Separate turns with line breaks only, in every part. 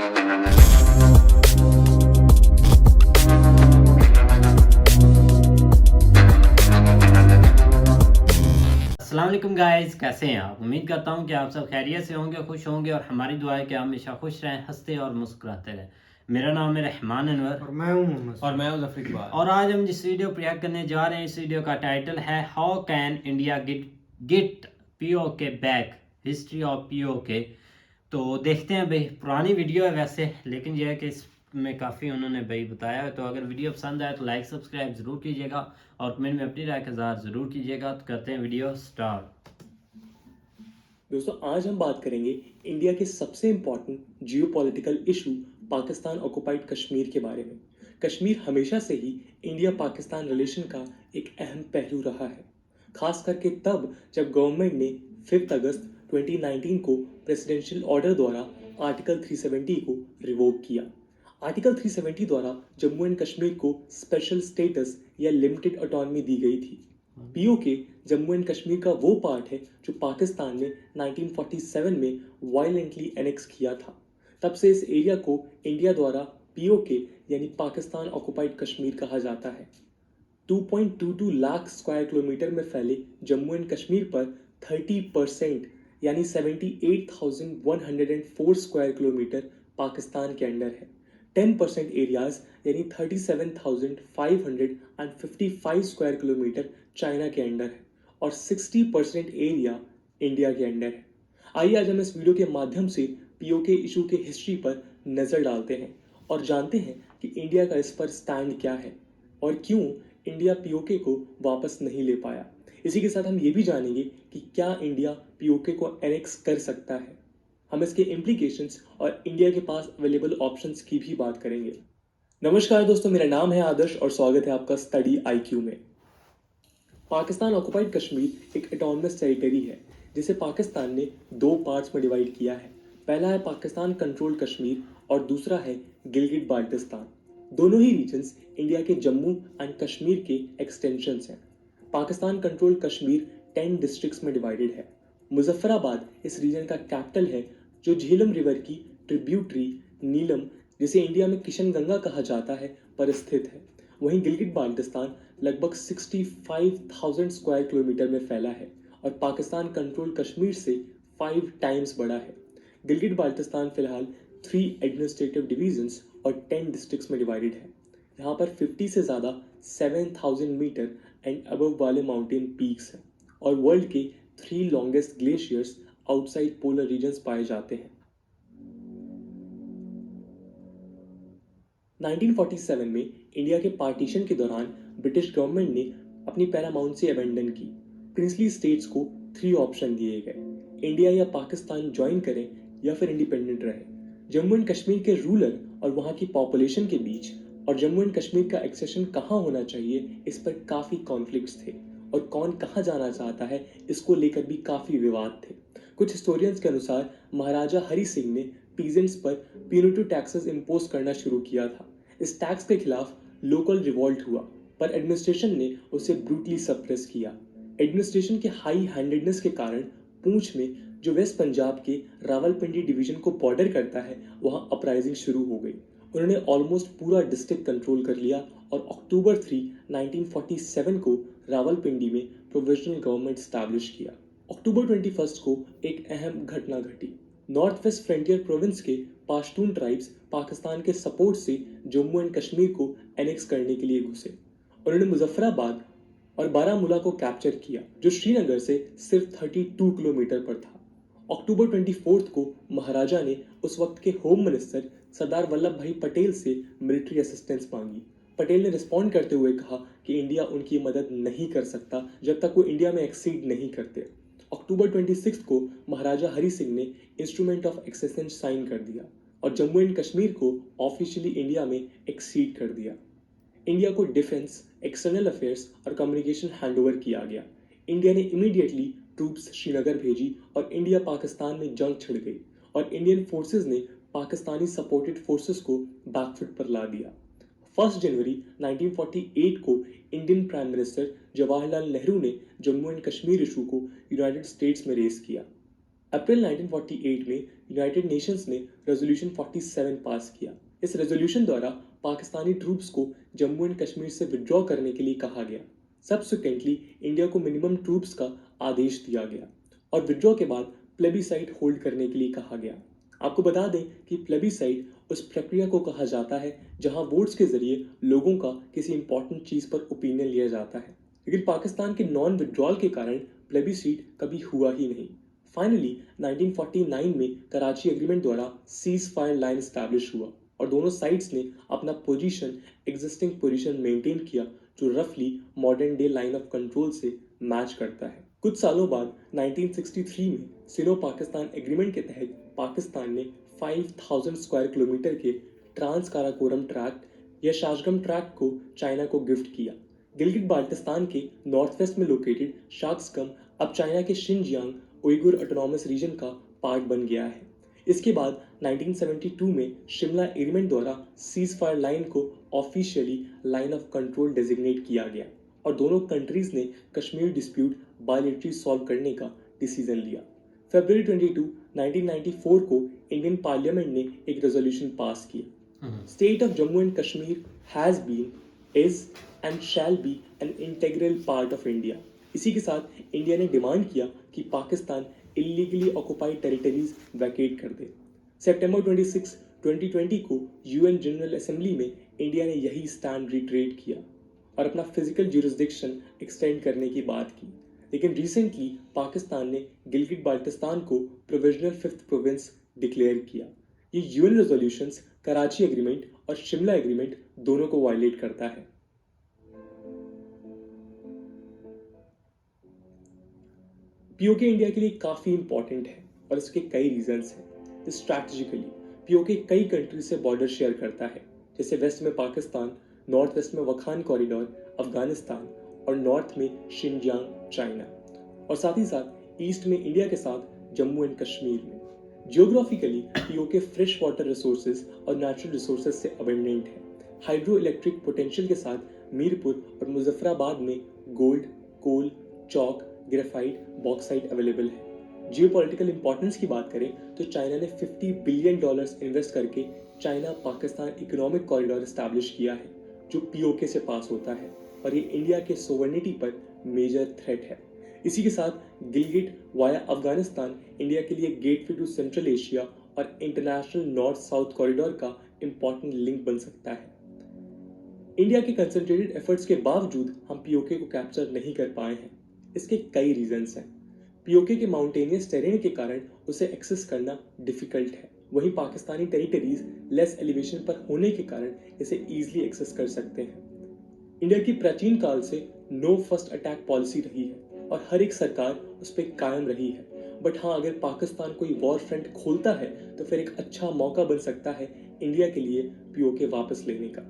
अस्सलाम वालेकुम गाइस, कैसे हैं आप? उम्मीद करता हूं कि आप सब खैरियत से होंगे, खुश होंगे और हमारी दुआ है कि आप हमेशा खुश रहें, हंसते और मुस्कुराते रहें। मेरा नाम है रहमान अनवर
और मैं हूं मोहम्मद
और मैं हूं ज़फ़र इकबाल।
और आज हम जिस वीडियो पर रिएक्ट करने जा रहे हैं, इस वीडियो का टाइटल है how can India get PoK back, history of PoK. तो देखते हैं भाई, पुरानी वीडियो है वैसे, लेकिन यह है कि इसमें काफ़ी उन्होंने भाई बताया है। तो अगर वीडियो पसंद आए तो लाइक सब्सक्राइब ज़रूर कीजिएगा और कमेंट में अपनी राय का इज़हार ज़रूर कीजिएगा। तो करते हैं वीडियो स्टार्ट।
दोस्तों, आज हम बात करेंगे इंडिया के सबसे important geopolitical issue Pakistan occupied Kashmir के बारे में। कश्मीर हमेशा से ही इंडिया पाकिस्तान रिलेशन का एक अहम पहलू रहा है, खास करके तब जब गवर्नमेंट ने 5 अगस्त 2019 को प्रेसिडेंशियल ऑर्डर द्वारा आर्टिकल 370 को रिवोक किया। आर्टिकल 370 द्वारा जम्मू एंड कश्मीर को स्पेशल स्टेटस या लिमिटेड ऑटोनॉमी दी गई थी। पीओके जम्मू एंड कश्मीर का वो पार्ट है जो पाकिस्तान ने 1947 में वायलेंटली एनेक्स किया था। तब से इस एरिया को इंडिया द्वारा पीओके यानी पाकिस्तान ऑक्युपाइड कश्मीर कहा जाता है। 2.22 लाख स्क्वायर किलोमीटर में फैले जम्मू एंड कश्मीर पर 30% यानी 78,104 स्क्वायर किलोमीटर पाकिस्तान के अंडर है। 10% एरियाज यानी 37,555 स्क्वायर किलोमीटर चाइना के अंडर है और 60% एरिया इंडिया के अंडर है। आइए आज हम इस वीडियो के माध्यम से पीओके इशू के हिस्ट्री पर नजर डालते हैं और जानते हैं कि इंडिया का इस पर स्टैंड क्या है और क्यों इंडिया पीओके को वापस नहीं ले पाया। इसी के साथ हम ये भी जानेंगे कि क्या इंडिया पीओके को एनेक्स कर सकता है। हम इसके इम्प्लीकेशंस और इंडिया के पास अवेलेबल ऑप्शंस की भी बात करेंगे। नमस्कार दोस्तों, मेरा नाम है आदर्श और स्वागत है आपका स्टडी आईक्यू में। पाकिस्तान ऑक्युपाइड कश्मीर एक ऑटोनमस टेरिटरी है जिसे पाकिस्तान ने 2 पार्ट्स में डिवाइड किया है। पहला है पाकिस्तान कंट्रोल्ड कश्मीर और दूसरा है गिलगिट बाल्टिस्तान। दोनों ही रीजन्स इंडिया के जम्मू एंड कश्मीर के एक्सटेंशंस हैं। पाकिस्तान कंट्रोल्ड कश्मीर 10 डिस्ट्रिक्ट्स में डिवाइडेड है। मुजफ्फराबाद इस रीजन का कैपिटल है जो झेलम रिवर की ट्रिब्यूटरी नीलम, जिसे इंडिया में किशनगंगा कहा जाता है, पर स्थित है। वहीं गिलगिट बाल्टिस्तान लगभग 65,000 स्क्वायर किलोमीटर में फैला है और पाकिस्तान कंट्रोल कश्मीर से 5 टाइम्स बड़ा है। गिलगिट बाल्टिस्तान फिलहाल 3 एडमिनिस्ट्रेटिव डिवीजन्स और 10 डिस्ट्रिक्ट्स में डिवाइडेड है। यहाँ पर 50 से ज़्यादा 7,000 मीटर एंड अबव वाले माउंटेन पीक्स हैं और वर्ल्ड के 3 longest glaciers outside polar regions पाए जाते हैं। 1947 में इंडिया के पार्टीशन के दौरान ब्रिटिश गवर्नमेंट ने अपनी पैरामाउंसी अबेंडन की। प्रिंसली स्टेट्स को 3 ऑप्शन दिए गए, इंडिया या पाकिस्तान ज्वाइन करें या फिर इंडिपेंडेंट रहे। जम्मू एंड कश्मीर के रूलर और वहाँ की पॉपुलेशन के बीच और जम्मू एंड कश्मीर का एक्सेशन कहाँ होना चाहिए, इस पर काफ़ी कॉन्फ्लिक्ट्स थे और कौन कहाँ जाना चाहता है इसको लेकर भी काफ़ी विवाद थे। कुछ हिस्टोरियंस के अनुसार महाराजा हरि सिंह ने पीजेंट्स पर प्यूनिटिव टैक्सेस इम्पोज करना शुरू किया था। इस टैक्स के खिलाफ लोकल रिवॉल्ट हुआ पर एडमिनिस्ट्रेशन ने उसे ब्रूटली सप्रेस किया। एडमिनिस्ट्रेशन के हाई हैंडेडनेस के कारण पूंछ में, जो वेस्ट पंजाब के रावलपिंडी डिवीजन को बॉर्डर करता है, वहां अपराइजिंग शुरू हो गई। उन्होंने ऑलमोस्ट पूरा डिस्ट्रिक्ट कंट्रोल कर लिया और अक्टूबर 3, 1947 को रावलपिंडी में प्रोविजनल गवर्नमेंट स्टैब्लिश किया। अक्टूबर 21 को एक अहम घटना घटी। नॉर्थ वेस्ट फ्रंटियर प्रोविंस के पाश्तून ट्राइब्स पाकिस्तान के सपोर्ट से जम्मू एंड कश्मीर को एनेक्स करने के लिए घुसे। उन्होंने मुजफ्फराबाद और बारामूला को कैप्चर किया, जो श्रीनगर से सिर्फ 32 किलोमीटर पर था। अक्टूबर 24 को महाराजा ने उस वक्त के होम मिनिस्टर सरदार वल्लभ भाई पटेल से मिलिट्री असिस्टेंस मांगी। पटेल ने रिस्पॉन्ड करते हुए कहा कि इंडिया उनकी मदद नहीं कर सकता जब तक वो इंडिया में एक्सीड नहीं करते। अक्टूबर 26 को महाराजा हरि सिंह ने इंस्ट्रूमेंट ऑफ एक्सेशन साइन कर दिया और जम्मू एंड कश्मीर को ऑफिशियली इंडिया में एक्सीड कर दिया। इंडिया को डिफेंस, एक्सटर्नल अफेयर्स और कम्युनिकेशन हैंडओवर किया गया। इंडिया ने इमीडिएटली ट्रूप्स श्रीनगर भेजी और इंडिया पाकिस्तान में जंग छिड़ गई और इंडियन फोर्सेस ने पाकिस्तानी सपोर्टेड फोर्सेस को बैकफुट पर ला दिया। 1 जनवरी 1948 को Indian prime minister Jawaharlal Nehru ने जम्मू एंड कश्मीर इशू को यूनाइटेड स्टेट्स में रेस किया। अप्रैल 1948 में यूनाइटेड नेशंस ने रेजोल्यूशन 47 पास किया। इस रेजोल्यूशन द्वारा पाकिस्तानी ट्रूप्स को जम्मू एंड कश्मीर से विड्रॉ करने के लिए कहा गया। सब्सिक्वेंटली इंडिया को मिनिमम ट्रूप्स का आदेश दिया गया और विड्रॉ के बाद प्लेबिसाइट होल्ड करने के लिए कहा गया। आपको बता दें कि प्लेबिसाइट उस प्रक्रिया को कहा जाता है जहां वोट्स के जरिए लोगों का किसी इंपॉर्टेंट चीज पर ओपिनियन लिया जाता है, लेकिन पाकिस्तान के नॉन विड्रॉल के कारण प्लेबिसाइट कभी हुआ ही नहीं। फाइनली 1949 में कराची एग्रीमेंट द्वारा सीज फायर लाइन एस्टैब्लिश हुआ और दोनों साइड्स ने अपना एग्जिस्टिंग पोजीशन मेंटेन किया, जो रफली modern day line of control से मैच करता है। कुछ सालों बाद 1963 में सिनो पाकिस्तान एग्रीमेंट के तहत पाकिस्तान ने 5000 स्क्वायर किलोमीटर के ट्रांस काराकोरम ट्रैक्ट या शाशगम ट्रैक्ट को चाइना को गिफ्ट किया। गिलगित बाल्टिस्तान के नॉर्थ वेस्ट में लोकेटेड शाक्सगम अब चाइना के शिनजियांग उइगुर ऑटोनॉमस रीजन का पार्ट बन गया है। इसके बाद 1972 में शिमला एग्रीमेंट द्वारा सीज फायर लाइन को officially line of control designate किया गया और दोनों कंट्रीज ने कश्मीर डिस्प्यूट बायलैटरली सॉल्व करने का डिसीजन लिया। फरवरी 22, 1994 को इंडियन पार्लियामेंट ने एक रेजोल्यूशन पास किया। State of Jammu and Kashmir has been, is and shall be an integral part of India. इसी के साथ इंडिया ने डिमांड किया कि Pakistan illegally occupied territories vacate कर दे। सितंबर 26, 2020 को यूएन जनरल असेंबली में इंडिया ने यही स्टैंड रिट्रेट किया और अपना फिजिकल ज्यूरिसडिक्शन एक्सटेंड करने की बात की, लेकिन रिसेंटली पाकिस्तान ने गिलगित बाल्टिस्तान को प्रोविजनल फिफ्थ प्रोविंस डिक्लेयर किया। ये यूएन रेजोल्यूशंस कराची एग्रीमेंट और शिमला एग्रीमेंट दोनों को वायलेट करता है। पीओके इंडिया के लिए काफी इंपॉर्टेंट है और इसके कई रीजंस हैं। स्ट्रैटेजिकली पीओके कई कंट्री से बॉर्डर शेयर करता है, जैसे वेस्ट में पाकिस्तान, नॉर्थ वेस्ट में वखान कॉरिडोर अफगानिस्तान और नॉर्थ में शिनजियांग चाइना, और साथ ही साथ ईस्ट में इंडिया के साथ जम्मू एंड कश्मीर में। Geographically PoK fresh water resources और नेचुरल रिसोर्सेज से अबंडेंट है। हाइड्रो इलेक्ट्रिक पोटेंशियल के साथ मीरपुर और मुजफ्फराबाद में गोल्ड, कोल, चौक, ग्रेफाइट, बॉक्साइट अवेलेबल है। जियोपॉलिटिकल इंपॉर्टेंस की बात करें तो चाइना ने $50 बिलियन इन्वेस्ट करके China Pakistan economic corridor establish किया है, जो पीओके से पास होता है और ये इंडिया के सोवर्निटी पर मेजर थ्रेट है। इसी के साथ गिलगिट वाया अफगानिस्तान इंडिया के लिए गेटवे टू सेंट्रल एशिया और इंटरनेशनल नॉर्थ साउथ कॉरिडोर का इंपॉर्टेंट लिंक बन सकता है। इंडिया के कंसंट्रेटेड एफर्ट्स के बावजूद हम पीओके को कैप्चर नहीं कर पाए हैं। इसके कई रीजंस हैं। पीओके के माउंटेनियस टेरेन के कारण उसे एक्सेस करना डिफिकल्ट है। वहीं पाकिस्तानी टेरिटरीज लेस एलिवेशन पर होने के कारण इसे इजीली एक्सेस कर सकते हैं। इंडिया की प्राचीन काल से नो फर्स्ट अटैक पॉलिसी रही है और हर एक सरकार उस पर कायम रही है। बट हाँ, अगर पाकिस्तान कोई वॉर फ्रंट खोलता है तो फिर एक अच्छा मौका बन सकता है इंडिया के लिए पीओके वापस लेने का।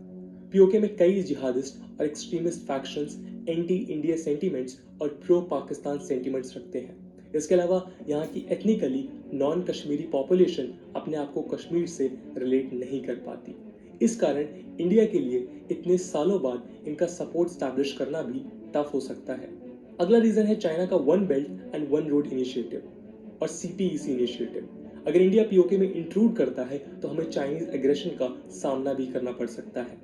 पीओके में कई जिहादिस्ट और extremist factions anti India sentiments और प्रो पाकिस्तान सेंटिमेंट्स रखते हैं। इसके अलावा यहाँ की एथनिकली नॉन कश्मीरी पॉपुलेशन अपने आप को कश्मीर से रिलेट नहीं कर पाती। इस कारण इंडिया के लिए इतने सालों बाद इनका सपोर्ट स्टैब्लिश करना भी टफ हो सकता है। अगला रीजन है चाइना का one belt and one road initiative और सीपीईसी इनिशिएटिव। अगर इंडिया पीओके में इंट्रूड करता है तो हमें चाइनीज एग्रेशन का सामना भी करना पड़ सकता है।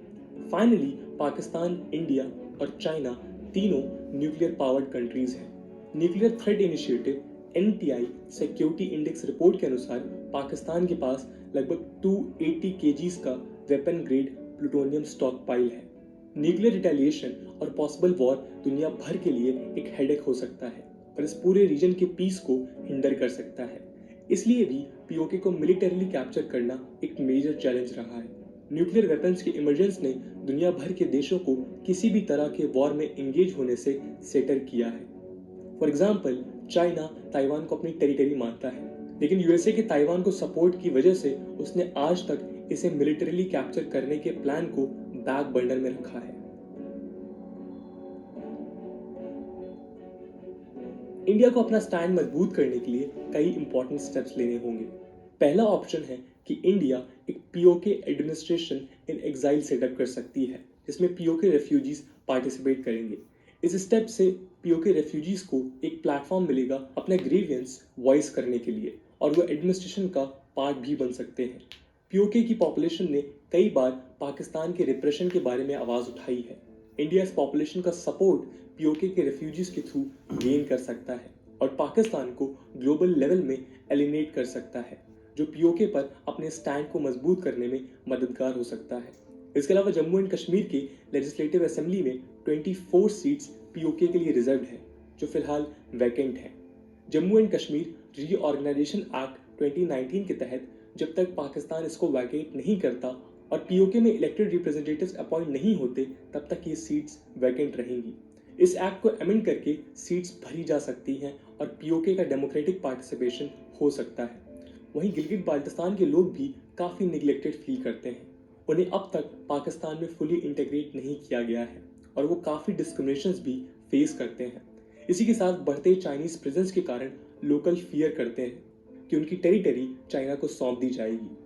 फाइनली पाकिस्तान, इंडिया और चाइना तीनों न्यूक्लियर पावर्ड कंट्रीज हैं। Nuclear threat initiative NTI security index report के अनुसार पाकिस्तान के पास लगभग 280 kgs का weapon grade plutonium stock pile है। न्यूक्लियर रिटेलिएशन और पॉसिबल वॉर दुनिया भर के लिए एक हेडेक हो सकता है और इस पूरे रीजन के पीस को हिंडर कर सकता है। इसलिए भी पीओके को मिलिटरीली कैप्चर करना एक मेजर चैलेंज रहा है। न्यूक्लियर वेपन्स के इमरजेंस ने दुनिया भर के देशों को किसी भी तरह के वॉर में एंगेज होने से सेटर किया है। फॉर एग्जाम्पल, चाइना ताइवान को अपनी टेरिटरी मानता है, लेकिन यूएसए के ताइवान को सपोर्ट की वजह से उसने आज तक इसे मिलिटरीली कैप्चर करने के प्लान को बैक बर्नर में रखा है। इंडिया को अपना स्टैंड मजबूत करने के लिए कई इंपॉर्टेंट स्टेप्स लेने होंगे। पहला ऑप्शन है कि इंडिया एक PoK administration in exile setup कर सकती है, जिसमें पीओके रेफ्यूजीज पार्टिसिपेट करेंगे। इस स्टेप से पीओके रेफ्यूजीज को एक प्लेटफॉर्म मिलेगा अपने ग्रीवियंस वॉइस करने के लिए और वो एडमिनिस्ट्रेशन का पार्ट भी बन सकते हैं। पीओके की पॉपुलेशन ने कई बार पाकिस्तान के रिप्रेशन के बारे में आवाज़ उठाई है। इंडिया इस पॉपुलेशन का सपोर्ट पीओके के रेफ्यूजीज के थ्रू गेन कर सकता है और पाकिस्तान को ग्लोबल लेवल में एलिमिनेट कर सकता है, जो पीओके पर अपने स्टैंड को मजबूत करने में मददगार हो सकता है। इसके अलावा जम्मू एंड कश्मीर के लेजिस्लेटिव असेंबली में 24 सीट्स पीओके के लिए रिजर्व है, जो फिलहाल वैकेंट है। Jammu and Kashmir reorganisation act 2019 के तहत जब तक पाकिस्तान इसको वैकेट नहीं करता और पीओके में इलेक्टेड रिप्रेजेंटेटिव्स अपॉइंट नहीं होते, तब तक ये सीट्स वैकेंट रहेंगी। इस एक्ट को अमेंड करके सीट्स भरी जा सकती हैं और पीओके का डेमोक्रेटिक पार्टिसिपेशन हो सकता है। वहीं गिलगित बाल्टिस्तान के लोग भी काफ़ी निगलेक्टेड फील करते हैं। उन्हें अब तक पाकिस्तान में फुली इंटीग्रेट नहीं किया गया है और वो काफ़ी डिस्क्रिमिनेशंस भी फेस करते हैं। इसी के साथ बढ़ते चाइनीज प्रेजेंस के कारण लोकल फियर करते हैं कि उनकी टेरिटरी चाइना को सौंप दी जाएगी।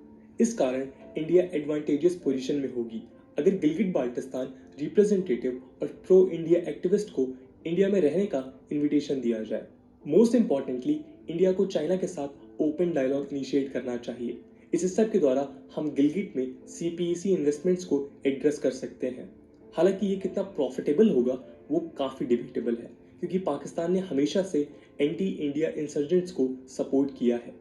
इस कारण इंडिया एडवांटेजियस पोजीशन में होगी अगर गिलगित बाल्टिस्तान रिप्रेजेंटेटिव और प्रो इंडिया एक्टिविस्ट को इंडिया में रहने का इनविटेशन दिया जाए। मोस्ट इंपॉर्टेंटली, इंडिया को चाइना के साथ ओपन डायलॉग इनिशिएट करना चाहिए। इस स्टेप के द्वारा हम गिलगित में सीपीईसी इन्वेस्टमेंट्स को एड्रेस कर सकते हैं। हालांकि ये कितना प्रॉफिटेबल होगा वो काफ़ी डिबेटेबल है, क्योंकि पाकिस्तान ने हमेशा से एंटी इंडिया इंसर्जेंट्स को सपोर्ट किया है।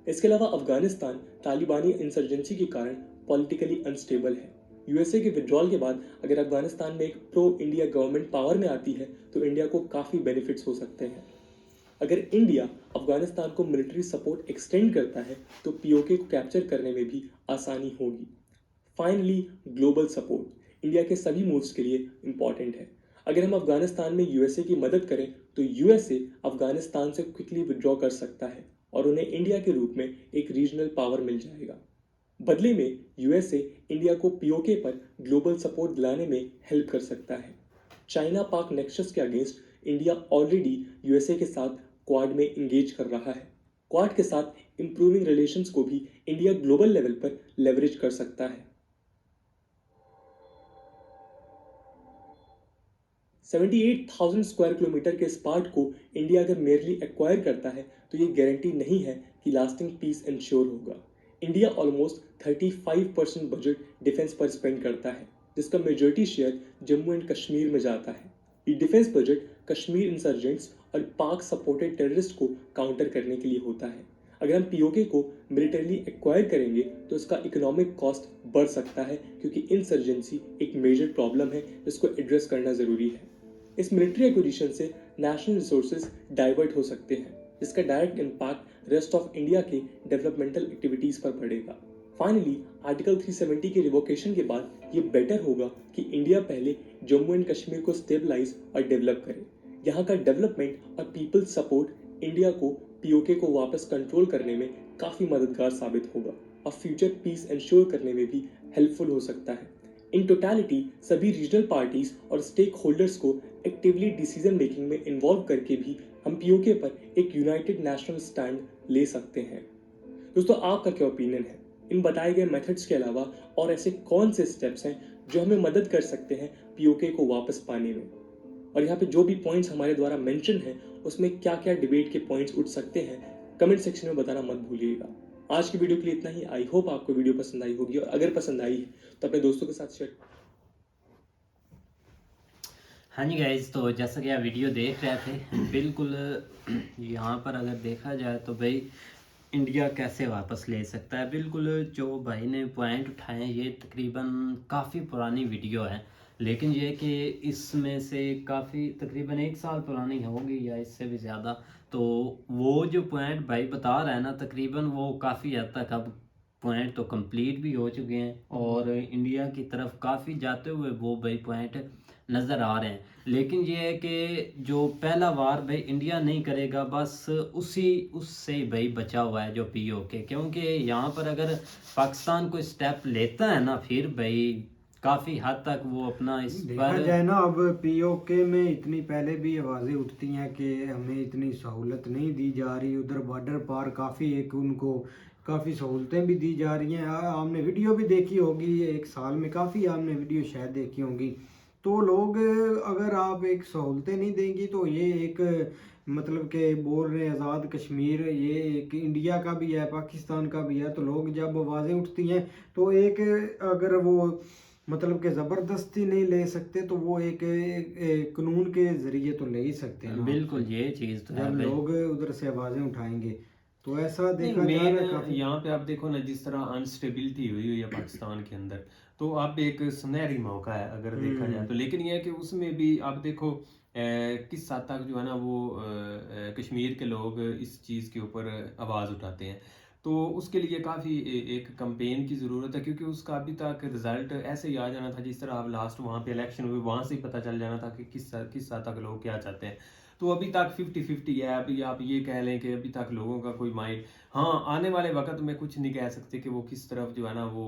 इसके अलावा अफगानिस्तान तालिबानी इंसर्जेंसी के कारण पॉलिटिकली अनस्टेबल है। यूएसए के विड्रॉल के बाद अगर अफगानिस्तान में एक प्रो इंडिया गवर्नमेंट पावर में आती है तो इंडिया को काफ़ी बेनिफिट्स हो सकते हैं। अगर इंडिया अफगानिस्तान को मिलिट्री सपोर्ट एक्सटेंड करता है तो पीओके को कैप्चर करने में भी आसानी होगी। फाइनली, ग्लोबल सपोर्ट इंडिया के सभी मूव्स के लिए इंपॉर्टेंट है। अगर हम अफगानिस्तान में यूएसए की मदद करें तो यूएसए अफगानिस्तान से क्विकली विड्रॉ कर सकता है और उन्हें इंडिया के रूप में एक रीजनल पावर मिल जाएगा। बदले में यूएसए इंडिया को पीओके पर ग्लोबल सपोर्ट दिलाने में हेल्प कर सकता है। चाइना पाक नेक्सस के अगेंस्ट इंडिया ऑलरेडी यूएसए के साथ क्वाड में इंगेज कर रहा है। क्वाड के साथ इंप्रूविंग रिलेशंस को भी इंडिया ग्लोबल लेवल पर लेवरेज कर सकता है। 78,000 स्क्वायर किलोमीटर के इस पार्ट को इंडिया अगर मेयरली एक्वायर करता है तो ये गारंटी नहीं है कि लास्टिंग पीस इंश्योर होगा। इंडिया ऑलमोस्ट 35% बजट डिफेंस पर स्पेंड करता है, जिसका majority share Jammu and Kashmir में जाता है। ये डिफेंस बजट कश्मीर इंसर्जेंट्स और पाक सपोर्टेड टेररिस्ट को काउंटर करने के लिए होता है। अगर हम पीओके को मिलिटरीली एक्वायर करेंगे तो इसका इकोनॉमिक कॉस्ट बढ़ सकता है, क्योंकि इंसर्जेंसी एक मेजर प्रॉब्लम है जिसको एड्रेस करना ज़रूरी है। इस मिलिट्री एक्विजिशन से नेशनल रिसोर्सेज डाइवर्ट हो सकते हैं, जिसका direct impact rest of India के डेवलपमेंटल एक्टिविटीज़ पर पड़ेगा। फाइनली, आर्टिकल 370 के रिवोकेशन के बाद ये बेटर होगा कि इंडिया पहले जम्मू एंड कश्मीर को स्टेबलाइज और डेवलप करे। यहाँ का डेवलपमेंट और पीपल सपोर्ट इंडिया को पीओके को वापस कंट्रोल करने में काफ़ी मददगार साबित होगा और फ्यूचर पीस इंश्योर करने में भी हेल्पफुल हो सकता है। इन टोटलिटी, सभी रीजनल पार्टीज और स्टेक होल्डर्स को एक्टिवली डिसीजन मेकिंग में इन्वॉल्व करके भी हम पीओके पर एक यूनाइटेड नेशनल स्टैंड ले सकते हैं। दोस्तों, आपका क्या ओपिनियन है? इन बताए गए मेथड्स के अलावा और ऐसे कौन से स्टेप्स हैं जो हमें मदद कर सकते हैं पीओके को वापस पाने में? और यहाँ पे जो भी पॉइंट्स हमारे द्वारा मेंशन हैं उसमें क्या क्या डिबेट के पॉइंट्स उठ सकते हैं, कमेंट सेक्शन में बताना मत भूलिएगा। आज की वीडियो के लिए इतना ही। आई होप आपको वीडियो पसंद आई होगी और अगर पसंद आई है तो अपने दोस्तों के साथ शेयर।
हाँ जी गाइज, तो जैसा कि आप वीडियो देख रहे थे, बिल्कुल यहाँ पर अगर देखा जाए तो भाई इंडिया कैसे वापस ले सकता है, बिल्कुल जो भाई ने पॉइंट उठाए ये तकरीबन काफ़ी पुरानी वीडियो है, लेकिन ये कि इसमें से काफ़ी तकरीबन 1 साल पुरानी होगी या इससे भी ज़्यादा। तो वो जो पॉइंट भाई बता रहा है ना, तकरीबन वो काफ़ी हद तक अब पॉइंट तो कंप्लीट भी हो चुके हैं और इंडिया की तरफ काफ़ी जाते हुए वो भाई पॉइंट नज़र आ रहे हैं। लेकिन ये है कि जो पहला वार भाई इंडिया नहीं करेगा, बस उससे ही भाई बचा हुआ है जो पीओके, क्योंकि यहाँ पर अगर पाकिस्तान कोई स्टेप लेता है ना, फिर भाई काफ़ी हद तक वो अपना इस
देखा
पर
जाए ना, अब पीओके में इतनी पहले भी आवाज़ें उठती हैं कि हमें इतनी सहूलत नहीं दी जा रही, उधर बॉर्डर पार काफ़ी एक उनको काफ़ी सहूलतें भी दी जा रही हैं। आपने वीडियो भी देखी होगी, 1 साल में काफ़ी आपने वीडियो शायद देखी होंगी। तो लोग, अगर आप एक सहूलतें नहीं देंगी तो ये एक मतलब के बोल रहे हैं आज़ाद कश्मीर, ये एक इंडिया का भी है पाकिस्तान का भी है, तो लोग जब आवाज़ें उठती हैं तो एक अगर वो मतलब कि ज़बरदस्ती नहीं ले सकते तो वो एक कानून के ज़रिए तो ले ही सकते हैं ना
बिल्कुल
आपसे।
ये चीज़ तो है
जब
भाई।
लोग उधर से आवाज़ें उठाएंगे तो ऐसा
नहीं,
देखा जा
मेन
रहा है काफ़ी।
यहाँ पे आप देखो ना, जिस तरह अनस्टेबिलिटी हुई हुई है पाकिस्तान के अंदर, तो अब एक सुनहरी मौका है अगर देखा जाए तो। लेकिन यह है कि उसमें भी आप देखो किस हद तक जो है ना वो कश्मीर के लोग इस चीज़ के ऊपर आवाज़ उठाते हैं। तो उसके लिए काफ़ी एक कंपेन की ज़रूरत है, क्योंकि उसका अभी तक रिजल्ट ऐसे ही आ जाना था जिस तरह अब लास्ट वहाँ पे इलेक्शन हुए वहाँ से ही पता चल जाना था कि किस हद तक लोग क्या चाहते हैं। तो अभी तक 50-50 है। अभी आप ये कह लें कि अभी तक लोगों का कोई माइंड, हाँ, आने वाले वक्त में कुछ नहीं कह सकते कि वो किस तरफ जो है ना वो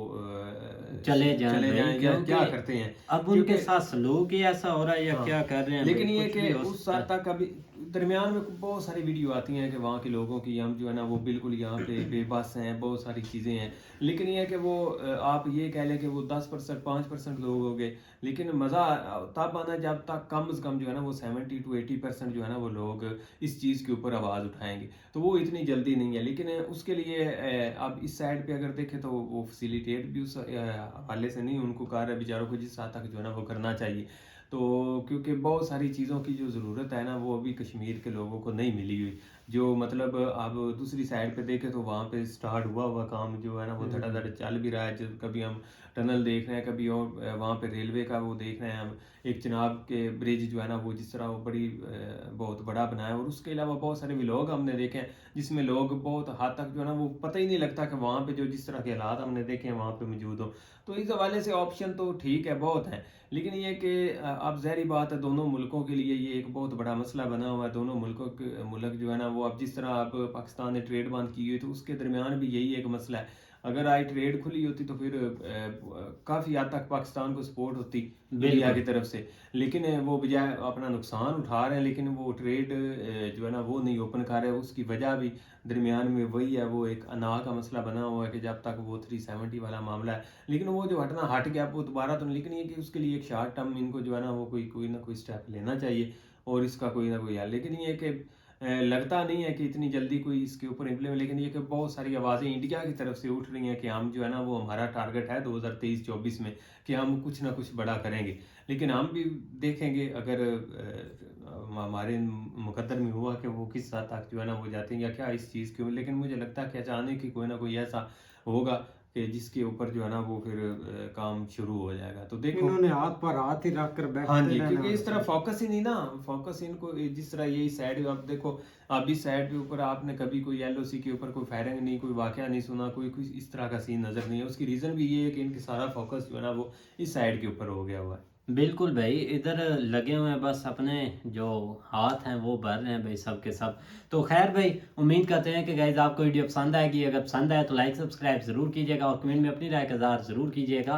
चले जाएं
चले
भाई,
जाएं या
क्योंकि
क्या करते हैं,
अब उनके साथ सलूक ही ऐसा हो रहा है या
हाँ।
क्या कर रहे हैं
लेकिन
भाई,
ये
कुछ
कि
भी हो
उस
सकता
हद
है।
तक अभी दरमियान में बहुत सारी वीडियो आती हैं कि वहाँ के लोगों की, हम जो है ना वो बिल्कुल यहाँ पे बेबस हैं, बहुत सारी चीज़ें हैं। लेकिन ये है कि वो आप ये कह लें कि वो 10% 5% लोग हो गए, लेकिन मज़ा तब आना जब तक कम से कम जो है ना वो 70-80% जो है ना वो लोग इस चीज़ के ऊपर आवाज़ उठाएंगे। तो वो इतनी जल्दी नहीं है, लेकिन उसके लिए अब इस साइड पे अगर देखें तो वो फैसिलिटेट भी उस हवाले से नहीं उनको कर रहे बेचारों को, जिस हद तक जो है ना वो करना चाहिए। तो क्योंकि बहुत सारी चीज़ों की जो ज़रूरत है ना वो अभी कश्मीर के लोगों को नहीं मिली हुई, जो मतलब अब दूसरी साइड पे देखें तो वहाँ पे स्टार्ट हुआ हुआ काम जो है ना वो धड़ाधड़ चल भी रहा है। जब कभी हम टनल देख रहे हैं, कभी और वहाँ पे रेलवे का वो देख रहे हैं हम, एक चिनाब के ब्रिज जो है ना वो जिस तरह वो बड़ी बहुत बड़ा बनाया है। और उसके अलावा बहुत सारे व्लॉग हमने देखे हैं जिसमें लोग बहुत हद तक जो है ना वो पता ही नहीं लगता कि वहाँ पे जो जिस तरह के हालात हमने देखे हैं वहाँ पे मौजूद हो। तो इस हवाले से ऑप्शन तो ठीक है, बहुत हैं, लेकिन ये कि अब ज़ाहिर बात है दोनों मुल्कों के लिए ये एक बहुत बड़ा मसला बना हुआ है। दोनों मुल्क जो है ना वो अब जिस तरह अब पाकिस्तान ने ट्रेड बंद की हुई तो उसके दरमियान भी यही एक मसला है। अगर आई ट्रेड खुली होती तो फिर काफ़ी हद तक पाकिस्तान को सपोर्ट होती इंडिया की तरफ से, लेकिन वो बजाय अपना नुकसान उठा रहे हैं, लेकिन वो ट्रेड जो है ना वो नहीं ओपन कर रहे। उसकी वजह भी दरमियान में वही है, वो एक अना का मसला बना हुआ है कि जब तक वो 370 वाला मामला है, लेकिन वो जो हटना हट गया वो दोबारा तो नहीं, लेकिन ये कि उसके लिए एक शॉर्ट टर्म इनको जो है ना वो कोई ना कोई स्टेप लेना चाहिए और इसका कोई ना कोई हल। लेकिन ये कि लगता नहीं है कि इतनी जल्दी कोई इसके ऊपर इम्प्लीमेंट, लेकिन ये कि बहुत सारी आवाज़ें इंडिया की तरफ से उठ रही हैं कि हम जो है ना वो हमारा टारगेट है 2023-24 में कि हम कुछ ना कुछ बड़ा करेंगे। लेकिन हम भी देखेंगे अगर हमारे मुकद्दर में हुआ कि वो किस हद तक जो है ना वो जाते हैं या क्या इस चीज़ के, लेकिन मुझे लगता है कि अचानक ही कोई ना कोई ऐसा होगा कि जिसके ऊपर जो है ना वो फिर काम शुरू हो जाएगा। तो देखो
इन्होंने हाथ पर हाथ ही रख कर
हाँ
बैठते
जी,
रहना
क्योंकि
है
इस तरह
बस।
फोकस ही नहीं ना, फोकस इनको जिस तरह यही साइड आप देखो, आप इस साइड के ऊपर आपने कभी कोई एलओसी के ऊपर कोई फायरिंग नहीं, कोई वाकया नहीं सुना, कोई इस तरह का सीन नज़र नहीं है। उसकी रीज़न भी ये है कि इनके सारा फोकस जो है ना वो इस साइड के ऊपर हो गया हुआ है।
बिल्कुल भाई, इधर लगे हुए हैं बस अपने जो हाथ हैं वो भर रहे हैं भाई सब के सब। तो खैर भाई, उम्मीद करते हैं कि गाइज आपको वीडियो पसंद आएगी। अगर पसंद आए तो लाइक सब्सक्राइब ज़रूर कीजिएगा और कमेंट में अपनी राय का इज़हार ज़रूर कीजिएगा।